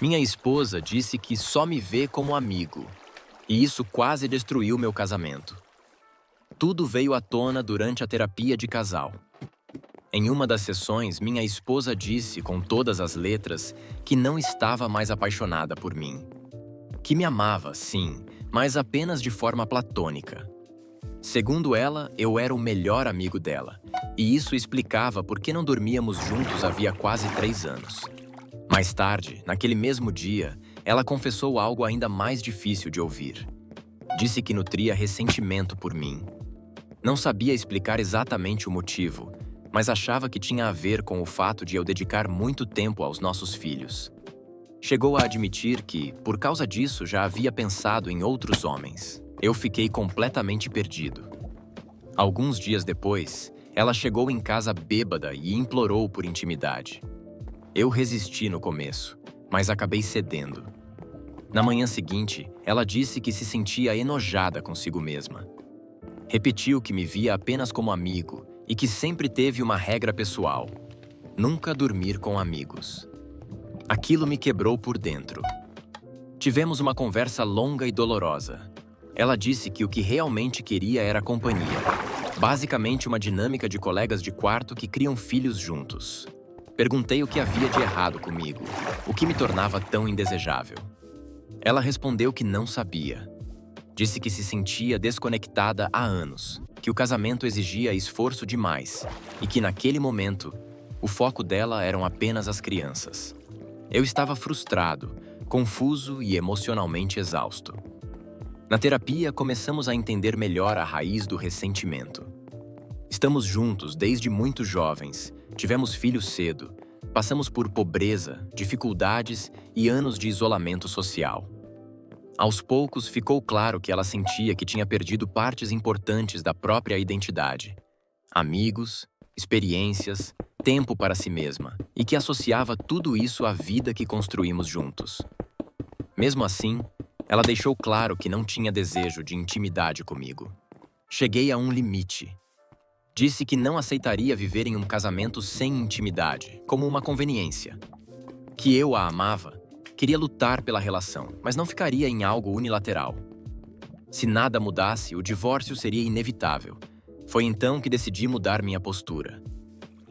Minha esposa disse que só me vê como amigo, e isso quase destruiu meu casamento. Tudo veio à tona durante a terapia de casal. Em uma das sessões, minha esposa disse com todas as letras que não estava mais apaixonada por mim. Que me amava, sim, mas apenas de forma platônica. Segundo ela, eu era o melhor amigo dela, e isso explicava por que não dormíamos juntos havia quase 3 anos. Mais tarde, naquele mesmo dia, ela confessou algo ainda mais difícil de ouvir. Disse que nutria ressentimento por mim. Não sabia explicar exatamente o motivo, mas achava que tinha a ver com o fato de eu dedicar muito tempo aos nossos filhos. Chegou a admitir que, por causa disso, já havia pensado em outros homens. Eu fiquei completamente perdido. Alguns dias depois, ela chegou em casa bêbada e implorou por intimidade. Eu resisti no começo, mas acabei cedendo. Na manhã seguinte, ela disse que se sentia enojada consigo mesma. Repetiu que me via apenas como amigo e que sempre teve uma regra pessoal: nunca dormir com amigos. Aquilo me quebrou por dentro. Tivemos uma conversa longa e dolorosa. Ela disse que o que realmente queria era companhia. Basicamente uma dinâmica de colegas de quarto que criam filhos juntos. Perguntei o que havia de errado comigo, o que me tornava tão indesejável. Ela respondeu que não sabia. Disse que se sentia desconectada há anos, que o casamento exigia esforço demais e que naquele momento, o foco dela eram apenas as crianças. Eu estava frustrado, confuso e emocionalmente exausto. Na terapia, começamos a entender melhor a raiz do ressentimento. Estamos juntos desde muito jovens, tivemos filhos cedo, passamos por pobreza, dificuldades e anos de isolamento social. Aos poucos, ficou claro que ela sentia que tinha perdido partes importantes da própria identidade. Amigos, experiências, tempo para si mesma, e que associava tudo isso à vida que construímos juntos. Mesmo assim, ela deixou claro que não tinha desejo de intimidade comigo. Cheguei a um limite. Disse que não aceitaria viver em um casamento sem intimidade, como uma conveniência. Que eu a amava, queria lutar pela relação, mas não ficaria em algo unilateral. Se nada mudasse, o divórcio seria inevitável. Foi então que decidi mudar minha postura.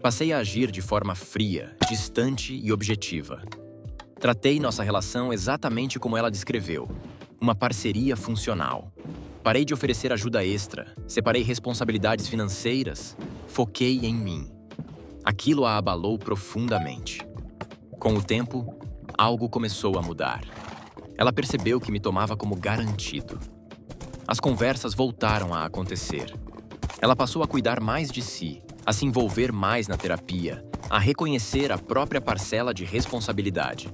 Passei a agir de forma fria, distante e objetiva. Tratei nossa relação exatamente como ela descreveu, uma parceria funcional. Parei de oferecer ajuda extra, separei responsabilidades financeiras, foquei em mim. Aquilo a abalou profundamente. Com o tempo, algo começou a mudar. Ela percebeu que me tomava como garantido. As conversas voltaram a acontecer. Ela passou a cuidar mais de si, a se envolver mais na terapia, a reconhecer a própria parcela de responsabilidade.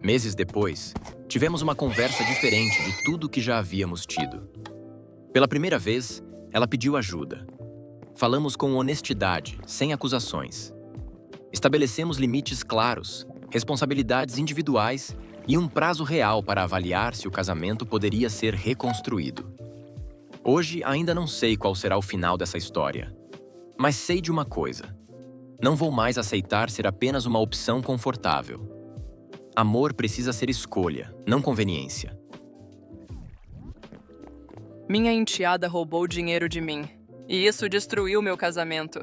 Meses depois, tivemos uma conversa diferente de tudo que já havíamos tido. Pela primeira vez, ela pediu ajuda. Falamos com honestidade, sem acusações. Estabelecemos limites claros, responsabilidades individuais e um prazo real para avaliar se o casamento poderia ser reconstruído. Hoje ainda não sei qual será o final dessa história, mas sei de uma coisa: não vou mais aceitar ser apenas uma opção confortável. Amor precisa ser escolha, não conveniência. Minha enteada roubou dinheiro de mim, e isso destruiu meu casamento.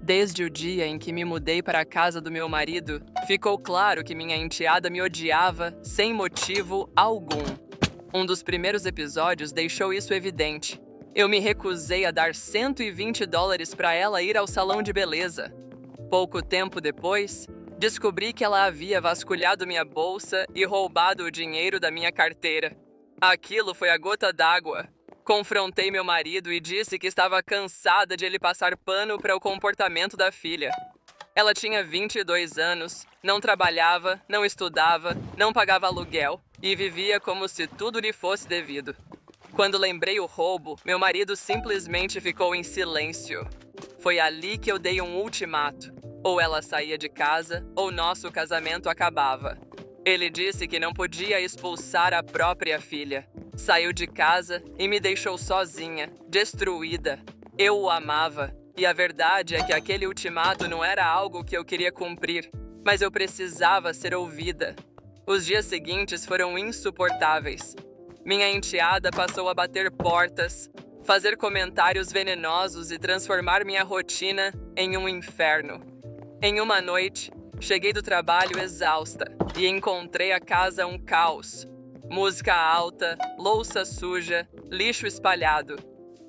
Desde o dia em que me mudei para a casa do meu marido, ficou claro que minha enteada me odiava sem motivo algum. Um dos primeiros episódios deixou isso evidente. Eu me recusei a dar $120 para ela ir ao salão de beleza. Pouco tempo depois, descobri que ela havia vasculhado minha bolsa e roubado o dinheiro da minha carteira. Aquilo foi a gota d'água. Confrontei meu marido e disse que estava cansada de ele passar pano para o comportamento da filha. Ela tinha 22 anos, não trabalhava, não estudava, não pagava aluguel e vivia como se tudo lhe fosse devido. Quando lembrei o roubo, meu marido simplesmente ficou em silêncio. Foi ali que eu dei um ultimato. Ou ela saía de casa, ou nosso casamento acabava. Ele disse que não podia expulsar a própria filha. Saiu de casa e me deixou sozinha, destruída. Eu o amava, e a verdade é que aquele ultimato não era algo que eu queria cumprir, mas eu precisava ser ouvida. Os dias seguintes foram insuportáveis. Minha enteada passou a bater portas, fazer comentários venenosos e transformar minha rotina em um inferno. Em uma noite, cheguei do trabalho exausta e encontrei a casa um caos. Música alta, louça suja, lixo espalhado.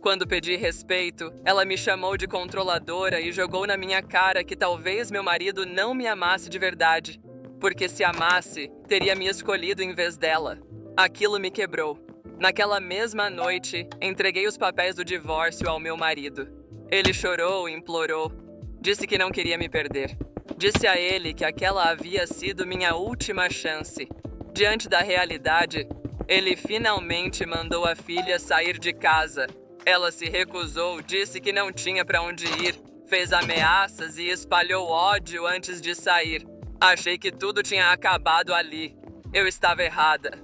Quando pedi respeito, ela me chamou de controladora e jogou na minha cara que talvez meu marido não me amasse de verdade, porque se amasse, teria me escolhido em vez dela. Aquilo me quebrou. Naquela mesma noite, entreguei os papéis do divórcio ao meu marido. Ele chorou e implorou. Disse que não queria me perder. Disse a ele que aquela havia sido minha última chance. Diante da realidade, ele finalmente mandou a filha sair de casa. Ela se recusou, disse que não tinha para onde ir, fez ameaças e espalhou ódio antes de sair. Achei que tudo tinha acabado ali. Eu estava errada.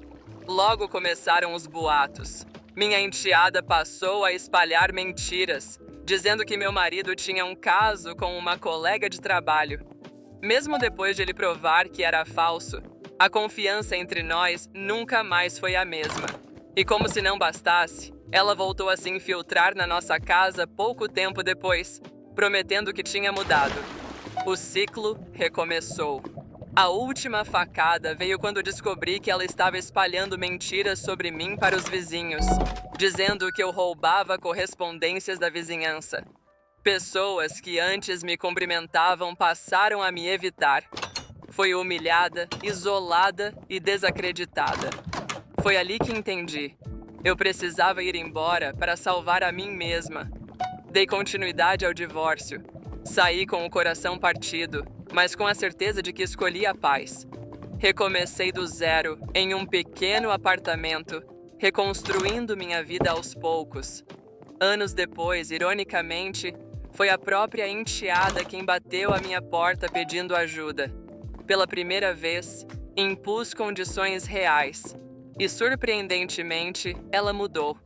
Logo começaram os boatos. Minha enteada passou a espalhar mentiras, dizendo que meu marido tinha um caso com uma colega de trabalho. Mesmo depois de ele provar que era falso, a confiança entre nós nunca mais foi a mesma. E como se não bastasse, ela voltou a se infiltrar na nossa casa pouco tempo depois, prometendo que tinha mudado. O ciclo recomeçou. A última facada veio quando descobri que ela estava espalhando mentiras sobre mim para os vizinhos, dizendo que eu roubava correspondências da vizinhança. Pessoas que antes me cumprimentavam passaram a me evitar. Fui humilhada, isolada e desacreditada. Foi ali que entendi. Eu precisava ir embora para salvar a mim mesma. Dei continuidade ao divórcio. Saí com o coração partido, mas com a certeza de que escolhi a paz. Recomecei do zero, em um pequeno apartamento, reconstruindo minha vida aos poucos. Anos depois, ironicamente, foi a própria enteada quem bateu à minha porta pedindo ajuda. Pela primeira vez, impus condições reais. E, surpreendentemente, ela mudou.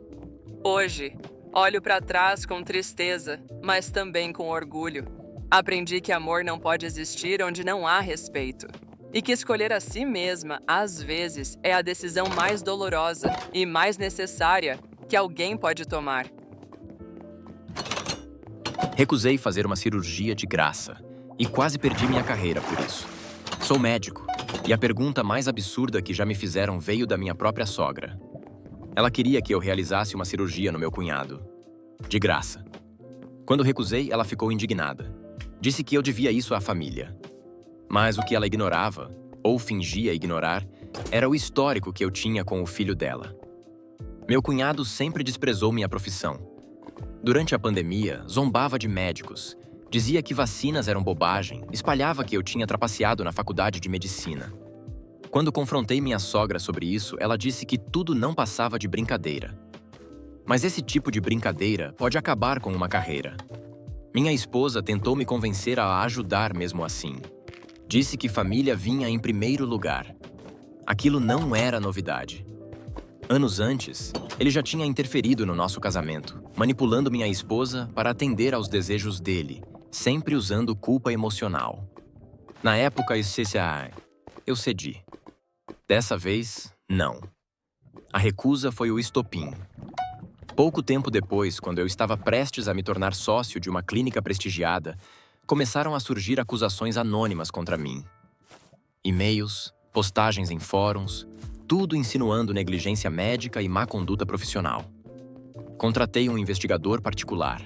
Hoje, olho para trás com tristeza, mas também com orgulho. Aprendi que amor não pode existir onde não há respeito. E que escolher a si mesma, às vezes, é a decisão mais dolorosa e mais necessária que alguém pode tomar. Recusei fazer uma cirurgia de graça e quase perdi minha carreira por isso. Sou médico e a pergunta mais absurda que já me fizeram veio da minha própria sogra. Ela queria que eu realizasse uma cirurgia no meu cunhado. De graça. Quando recusei, ela ficou indignada. Disse que eu devia isso à família. Mas o que ela ignorava, ou fingia ignorar, era o histórico que eu tinha com o filho dela. Meu cunhado sempre desprezou minha profissão. Durante a pandemia, zombava de médicos, dizia que vacinas eram bobagem, espalhava que eu tinha trapaceado na faculdade de medicina. Quando confrontei minha sogra sobre isso, ela disse que tudo não passava de brincadeira. Mas esse tipo de brincadeira pode acabar com uma carreira. Minha esposa tentou me convencer a ajudar mesmo assim. Disse que família vinha em primeiro lugar. Aquilo não era novidade. Anos antes, ele já tinha interferido no nosso casamento, manipulando minha esposa para atender aos desejos dele, sempre usando culpa emocional. Na época, eu cedi. Dessa vez, não. A recusa foi o estopim. Pouco tempo depois, quando eu estava prestes a me tornar sócio de uma clínica prestigiada, começaram a surgir acusações anônimas contra mim. E-mails, postagens em fóruns, tudo insinuando negligência médica e má conduta profissional. Contratei um investigador particular.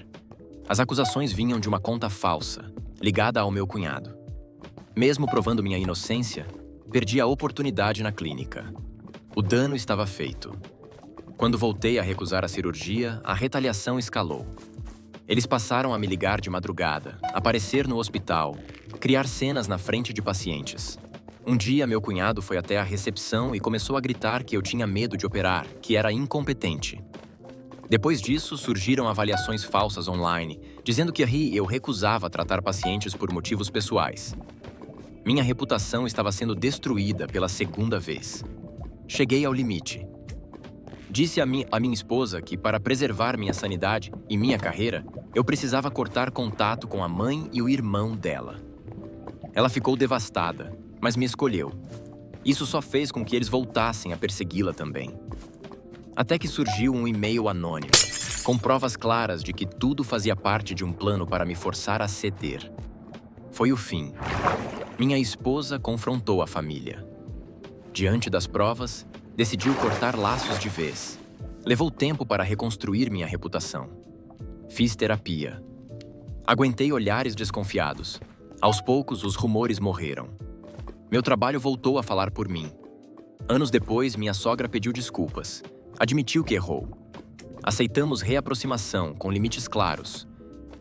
As acusações vinham de uma conta falsa, ligada ao meu cunhado. Mesmo provando minha inocência, perdi a oportunidade na clínica. O dano estava feito. Quando voltei a recusar a cirurgia, a retaliação escalou. Eles passaram a me ligar de madrugada, aparecer no hospital, criar cenas na frente de pacientes. Um dia, meu cunhado foi até a recepção e começou a gritar que eu tinha medo de operar, que era incompetente. Depois disso, surgiram avaliações falsas online, dizendo que eu recusava tratar pacientes por motivos pessoais. Minha reputação estava sendo destruída pela segunda vez. Cheguei ao limite. Disse a minha esposa que, para preservar minha sanidade e minha carreira, eu precisava cortar contato com a mãe e o irmão dela. Ela ficou devastada, mas me escolheu. Isso só fez com que eles voltassem a persegui-la também. Até que surgiu um e-mail anônimo, com provas claras de que tudo fazia parte de um plano para me forçar a ceder. Foi o fim. Minha esposa confrontou a família. Diante das provas, decidiu cortar laços de vez. Levou tempo para reconstruir minha reputação. Fiz terapia. Aguentei olhares desconfiados. Aos poucos, os rumores morreram. Meu trabalho voltou a falar por mim. Anos depois, minha sogra pediu desculpas. Admitiu que errou. Aceitamos reaproximação, com limites claros.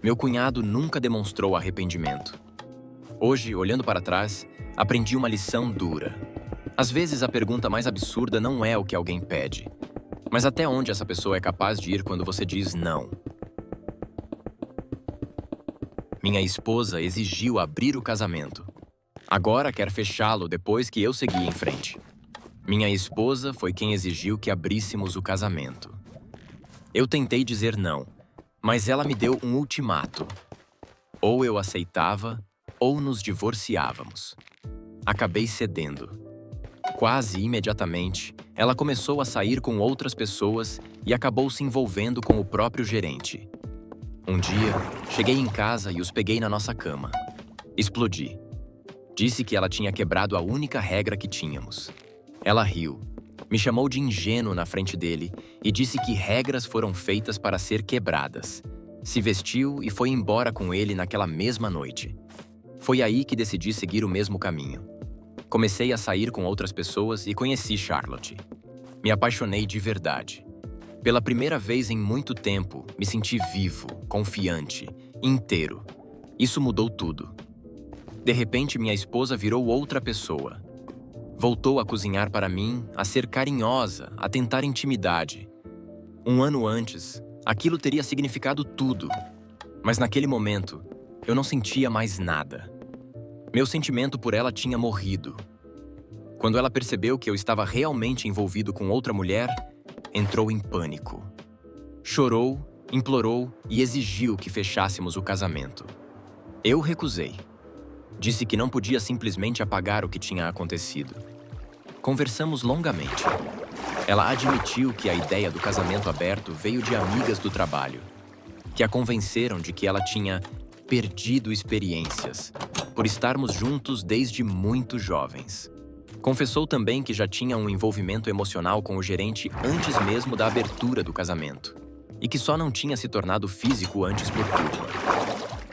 Meu cunhado nunca demonstrou arrependimento. Hoje, olhando para trás, aprendi uma lição dura. Às vezes, a pergunta mais absurda não é o que alguém pede, mas até onde essa pessoa é capaz de ir quando você diz não. Minha esposa exigiu abrir o casamento. Agora quer fechá-lo depois que eu segui em frente. Minha esposa foi quem exigiu que abríssemos o casamento. Eu tentei dizer não, mas ela me deu um ultimato. Ou eu aceitava, ou nos divorciávamos. Acabei cedendo. Quase imediatamente, ela começou a sair com outras pessoas e acabou se envolvendo com o próprio gerente. Um dia, cheguei em casa e os peguei na nossa cama. Explodi. Disse que ela tinha quebrado a única regra que tínhamos. Ela riu, me chamou de ingênuo na frente dele e disse que regras foram feitas para ser quebradas. Se vestiu e foi embora com ele naquela mesma noite. Foi aí que decidi seguir o mesmo caminho. Comecei a sair com outras pessoas e conheci Charlotte. Me apaixonei de verdade. Pela primeira vez em muito tempo, me senti vivo, confiante, inteiro. Isso mudou tudo. De repente, minha esposa virou outra pessoa. Voltou a cozinhar para mim, a ser carinhosa, a tentar intimidade. Um ano antes, aquilo teria significado tudo. Mas naquele momento, eu não sentia mais nada. Meu sentimento por ela tinha morrido. Quando ela percebeu que eu estava realmente envolvido com outra mulher, entrou em pânico. Chorou, implorou e exigiu que fechássemos o casamento. Eu recusei. Disse que não podia simplesmente apagar o que tinha acontecido. Conversamos longamente. Ela admitiu que a ideia do casamento aberto veio de amigas do trabalho, que a convenceram de que ela tinha perdido experiências, por estarmos juntos desde muito jovens. Confessou também que já tinha um envolvimento emocional com o gerente antes mesmo da abertura do casamento, e que só não tinha se tornado físico antes por culpa.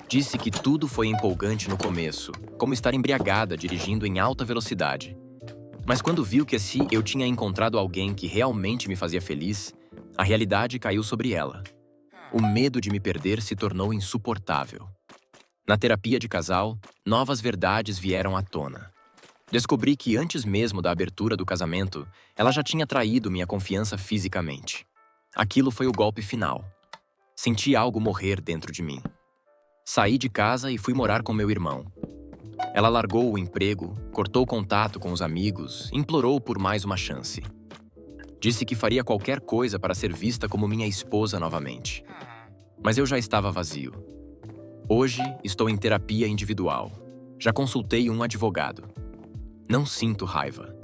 Disse que tudo foi empolgante no começo, como estar embriagada dirigindo em alta velocidade. Mas quando viu que se eu tinha encontrado alguém que realmente me fazia feliz, a realidade caiu sobre ela. O medo de me perder se tornou insuportável. Na terapia de casal, novas verdades vieram à tona. Descobri que antes mesmo da abertura do casamento, ela já tinha traído minha confiança fisicamente. Aquilo foi o golpe final. Senti algo morrer dentro de mim. Saí de casa e fui morar com meu irmão. Ela largou o emprego, cortou contato com os amigos, implorou por mais uma chance. Disse que faria qualquer coisa para ser vista como minha esposa novamente. Mas eu já estava vazio. Hoje, estou em terapia individual. Já consultei um advogado. Não sinto raiva.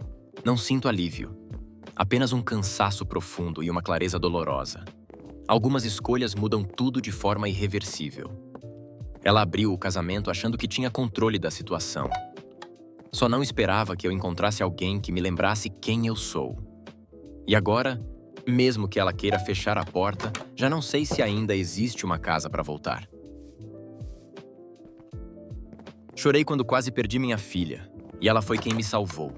Não sinto alívio. Apenas um cansaço profundo e uma clareza dolorosa. Algumas escolhas mudam tudo de forma irreversível. Ela abriu o casamento achando que tinha controle da situação. Só não esperava que eu encontrasse alguém que me lembrasse quem eu sou. E agora, mesmo que ela queira fechar a porta, já não sei se ainda existe uma casa para voltar. Chorei quando quase perdi minha filha, e ela foi quem me salvou.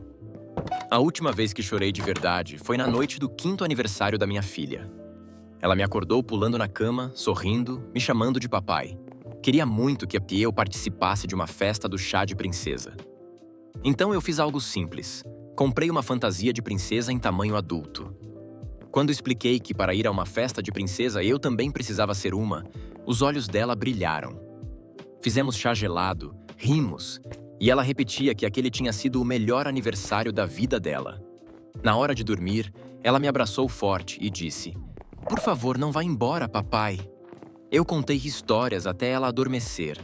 A última vez que chorei de verdade foi na noite do 5º aniversário da minha filha. Ela me acordou pulando na cama, sorrindo, me chamando de papai. Queria muito que eu participasse de uma festa do chá de princesa. Então eu fiz algo simples. Comprei uma fantasia de princesa em tamanho adulto. Quando expliquei que para ir a uma festa de princesa eu também precisava ser uma, os olhos dela brilharam. Fizemos chá gelado, rimos, e ela repetia que aquele tinha sido o melhor aniversário da vida dela. Na hora de dormir, ela me abraçou forte e disse: "Por favor, não vá embora, papai." Eu contei histórias até ela adormecer.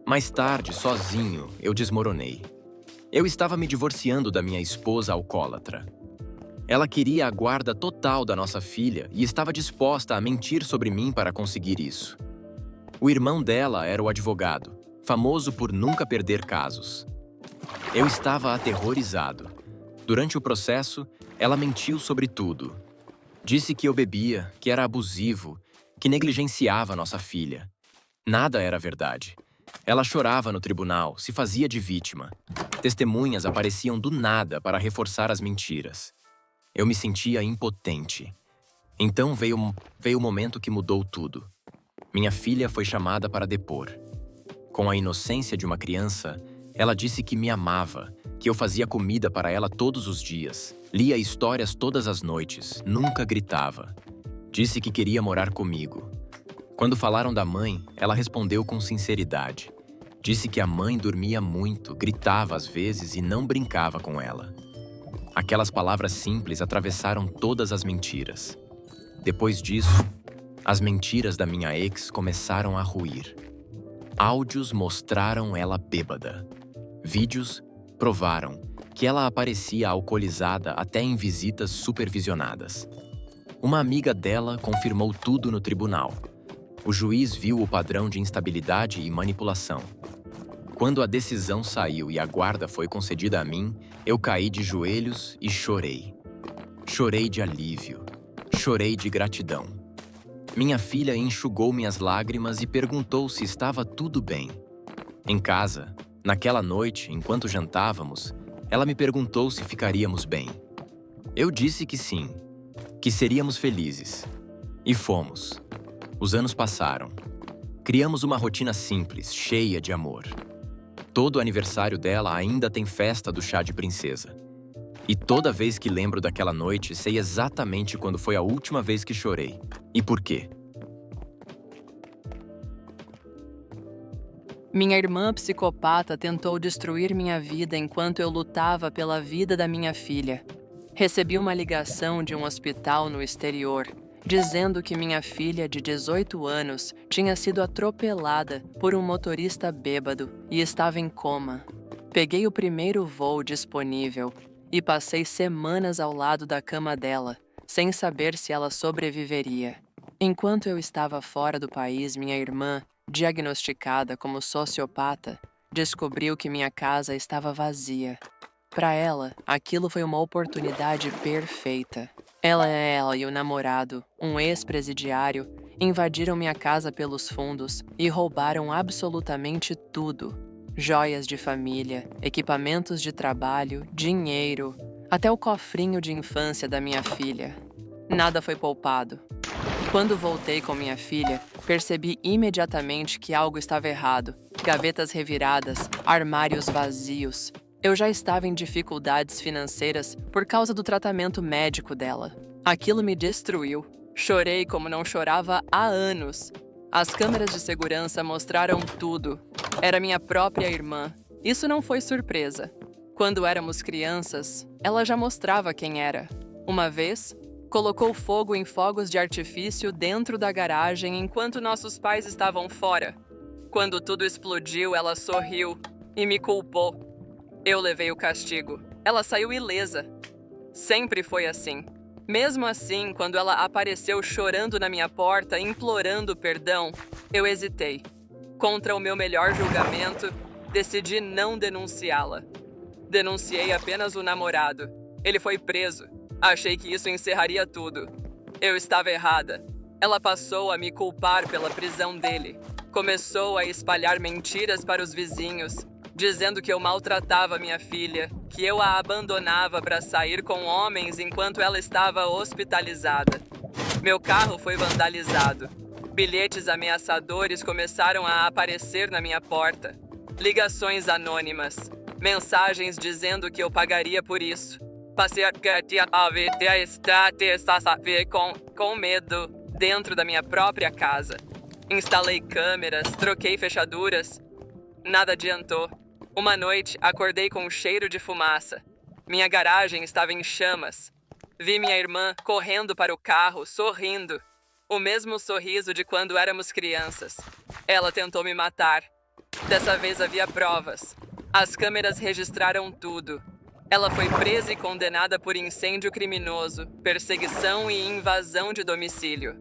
Mais tarde, sozinho, eu desmoronei. Eu estava me divorciando da minha esposa alcoólatra. Ela queria a guarda total da nossa filha e estava disposta a mentir sobre mim para conseguir isso. O irmão dela era o advogado, famoso por nunca perder casos. Eu estava aterrorizado. Durante o processo, ela mentiu sobre tudo. Disse que eu bebia, que era abusivo, que negligenciava nossa filha. Nada era verdade. Ela chorava no tribunal, se fazia de vítima. Testemunhas apareciam do nada para reforçar as mentiras. Eu me sentia impotente. Então veio o momento que mudou tudo. Minha filha foi chamada para depor. Com a inocência de uma criança, ela disse que me amava, que eu fazia comida para ela todos os dias, lia histórias todas as noites, nunca gritava. Disse que queria morar comigo. Quando falaram da mãe, ela respondeu com sinceridade. Disse que a mãe dormia muito, gritava às vezes e não brincava com ela. Aquelas palavras simples atravessaram todas as mentiras. Depois disso, as mentiras da minha ex começaram a ruir. Áudios mostraram ela bêbada. Vídeos provaram que ela aparecia alcoolizada até em visitas supervisionadas. Uma amiga dela confirmou tudo no tribunal. O juiz viu o padrão de instabilidade e manipulação. Quando a decisão saiu e a guarda foi concedida a mim, eu caí de joelhos e chorei. Chorei de alívio. Chorei de gratidão. Minha filha enxugou minhas lágrimas e perguntou se estava tudo bem. Em casa, naquela noite, enquanto jantávamos, ela me perguntou se ficaríamos bem. Eu disse que sim, que seríamos felizes. E fomos. Os anos passaram. Criamos uma rotina simples, cheia de amor. Todo aniversário dela ainda tem festa do chá de princesa. E toda vez que lembro daquela noite, sei exatamente quando foi a última vez que chorei. E por quê? Minha irmã psicopata tentou destruir minha vida enquanto eu lutava pela vida da minha filha. Recebi uma ligação de um hospital no exterior, dizendo que minha filha de 18 anos tinha sido atropelada por um motorista bêbado e estava em coma. Peguei o primeiro voo disponível e passei semanas ao lado da cama dela, sem saber se ela sobreviveria. Enquanto eu estava fora do país, minha irmã, diagnosticada como sociopata, descobriu que minha casa estava vazia. Para ela, aquilo foi uma oportunidade perfeita. Ela e o namorado, um ex-presidiário, invadiram minha casa pelos fundos e roubaram absolutamente tudo. Joias de família, equipamentos de trabalho, dinheiro, até o cofrinho de infância da minha filha. Nada foi poupado. Quando voltei com minha filha, percebi imediatamente que algo estava errado. Gavetas reviradas, armários vazios. Eu já estava em dificuldades financeiras por causa do tratamento médico dela. Aquilo me destruiu. Chorei como não chorava há anos. As câmeras de segurança mostraram tudo. Era minha própria irmã. Isso não foi surpresa. Quando éramos crianças, ela já mostrava quem era. Uma vez, colocou fogo em fogos de artifício dentro da garagem enquanto nossos pais estavam fora. Quando tudo explodiu, ela sorriu e me culpou. Eu levei o castigo. Ela saiu ilesa. Sempre foi assim. Mesmo assim, quando ela apareceu chorando na minha porta, implorando perdão, eu hesitei. Contra o meu melhor julgamento, decidi não denunciá-la. Denunciei apenas o namorado. Ele foi preso. Achei que isso encerraria tudo. Eu estava errada. Ela passou a me culpar pela prisão dele. Começou a espalhar mentiras para os vizinhos, dizendo que eu maltratava minha filha, que eu a abandonava para sair com homens enquanto ela estava hospitalizada. Meu carro foi vandalizado. Bilhetes ameaçadores começaram a aparecer na minha porta. Ligações anônimas. Mensagens dizendo que eu pagaria por isso. Passei a com medo dentro da minha própria casa. Instalei câmeras, troquei fechaduras. Nada adiantou. Uma noite, acordei com um cheiro de fumaça. Minha garagem estava em chamas. Vi minha irmã correndo para o carro, sorrindo. O mesmo sorriso de quando éramos crianças. Ela tentou me matar. Dessa vez havia provas. As câmeras registraram tudo. Ela foi presa e condenada por incêndio criminoso, perseguição e invasão de domicílio.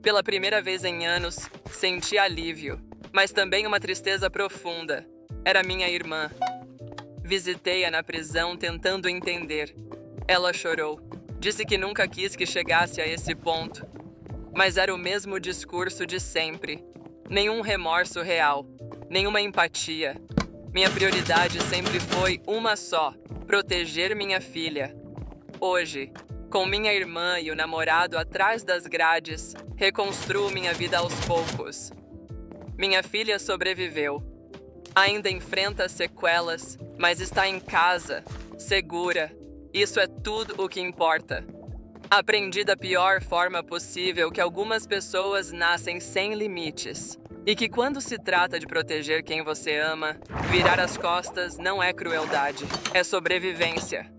Pela primeira vez em anos, senti alívio, mas também uma tristeza profunda. Era minha irmã. Visitei-a na prisão tentando entender. Ela chorou. Disse que nunca quis que chegasse a esse ponto. Mas era o mesmo discurso de sempre. Nenhum remorso real, nenhuma empatia. Minha prioridade sempre foi uma só: proteger minha filha. Hoje, com minha irmã e o namorado atrás das grades, reconstruo minha vida aos poucos. Minha filha sobreviveu. Ainda enfrenta sequelas, mas está em casa, segura. Isso é tudo o que importa. Aprendi da pior forma possível que algumas pessoas nascem sem limites. E que quando se trata de proteger quem você ama, virar as costas não é crueldade, é sobrevivência.